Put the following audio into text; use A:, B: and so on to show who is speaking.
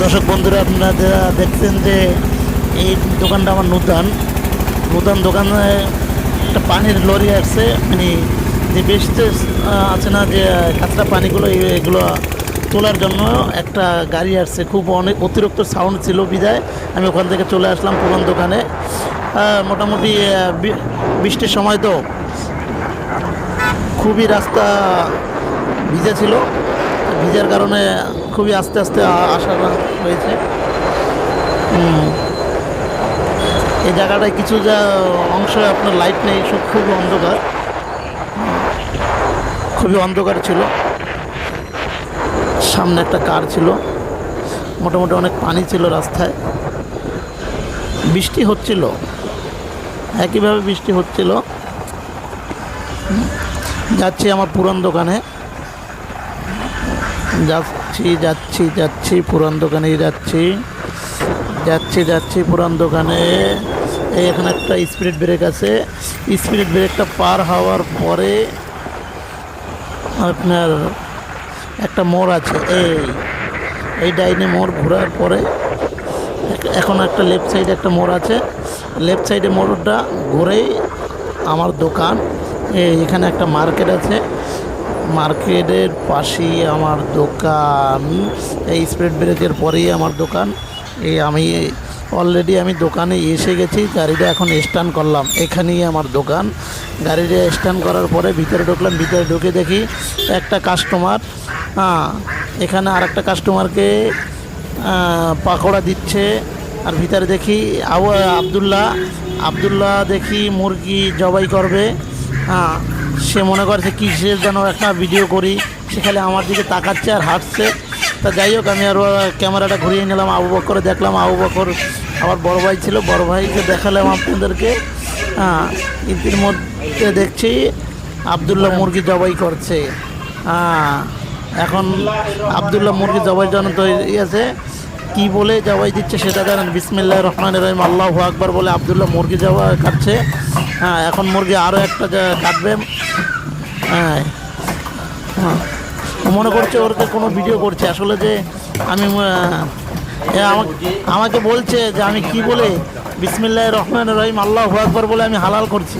A: দর্শক বন্ধুরা, আপনারা দেখছেন যে এই দোকানটা আমার নূতন দোকানে একটা পানির লরি আসছে। মানে যে বেশতে আছে না, যে কাঁচরা পানিগুলো এগুলো তোলার জন্য একটা গাড়ি আসছে। খুব অনেক অতিরিক্ত সাউন্ড ছিল, বিদায় আমি ওখান থেকে চলে আসলাম পুরান দোকানে। মোটামুটি বৃষ্টির সময় তো খুবই রাস্তা ভিজে ছিল, ভিজার কারণে খুবই আস্তে আস্তে আসা হয়েছে। এই জায়গাটায় কিছু যা অংশ আপনার লাইট নেই, সব খুবই অন্ধকার, খুবই অন্ধকার ছিল। সামনে একটা কার ছিল, মোটামুটি অনেক পানি ছিল রাস্তায়, বৃষ্টি হচ্ছিল, একইভাবে বৃষ্টি হচ্ছিল। যাচ্ছি আমার পুরান দোকানে, যাচ্ছি পুরান দোকানে, যাচ্ছি পুরান দোকানে। এখানে একটা স্পিড ব্রেক আছে, স্পিড ব্রেকটা পার হওয়ার পরে আপনার একটা মোড় আছে। এই ডাইনে মোড় ঘোরার পরে এখন একটা লেফট সাইডে একটা মোড় আছে। লেফট সাইডে মোড়টা ঘুরেই আমার দোকান। এখানে একটা মার্কেট আছে, মার্কেটের পাশেই আমার দোকান। এই স্পিড ব্রেকের পরেই আমার দোকান। আমি অলরেডি দোকানে এসে গেছি, গাড়িটা এখন স্ট্যান্ড করলাম, এখানেই আমার দোকান। গাড়িটা স্ট্যান্ড করার পরে ভিতরে ঢুকলাম, ভিতরে ঢুকে দেখি একটা কাস্টমার, এখানে আর একটা কাস্টমারকে পাকোড়া দিচ্ছে। আর ভিতরে দেখি আবদুল্লাহ দেখি মুরগি জবাই করবে। সে মনে করছে কিসের যেন একটা ভিডিও করি, সেখানে আমার দিকে তাকাচ্ছে আর হাঁটছে। তা যাই হোক, আমি আরও ক্যামেরাটা ঘুরিয়ে নিলাম, আবু বকরে দেখলাম। আবু বকর আমার বড় ভাই ছিল, বড় ভাইকে দেখালাম আপনাদেরকে। ইতির মধ্যে দেখছি আবদুল্লাহ মুরগি জবাই করছে। এখন আবদুল্লাহ মুরগি জবাইয়ের জন্য তৈরি আছে। কী বলে জবাই দিচ্ছে সেটা জানেন? বিসমিল্লাহির রহমানির রহিম, আল্লাহু আকবার বলে আবদুল্লাহ মুরগি জবাই কাটছে। এখন মুরগি আরও একটা কাটবে। মনে করছে ওরকে কোনো ভিডিও করছে, আসলে যে আমি আমাকে বলছে যে আমি কি বলে বিসমিল্লাহির রহমানির রহিম আল্লাহু আকবার বলে আমি হালাল করছি।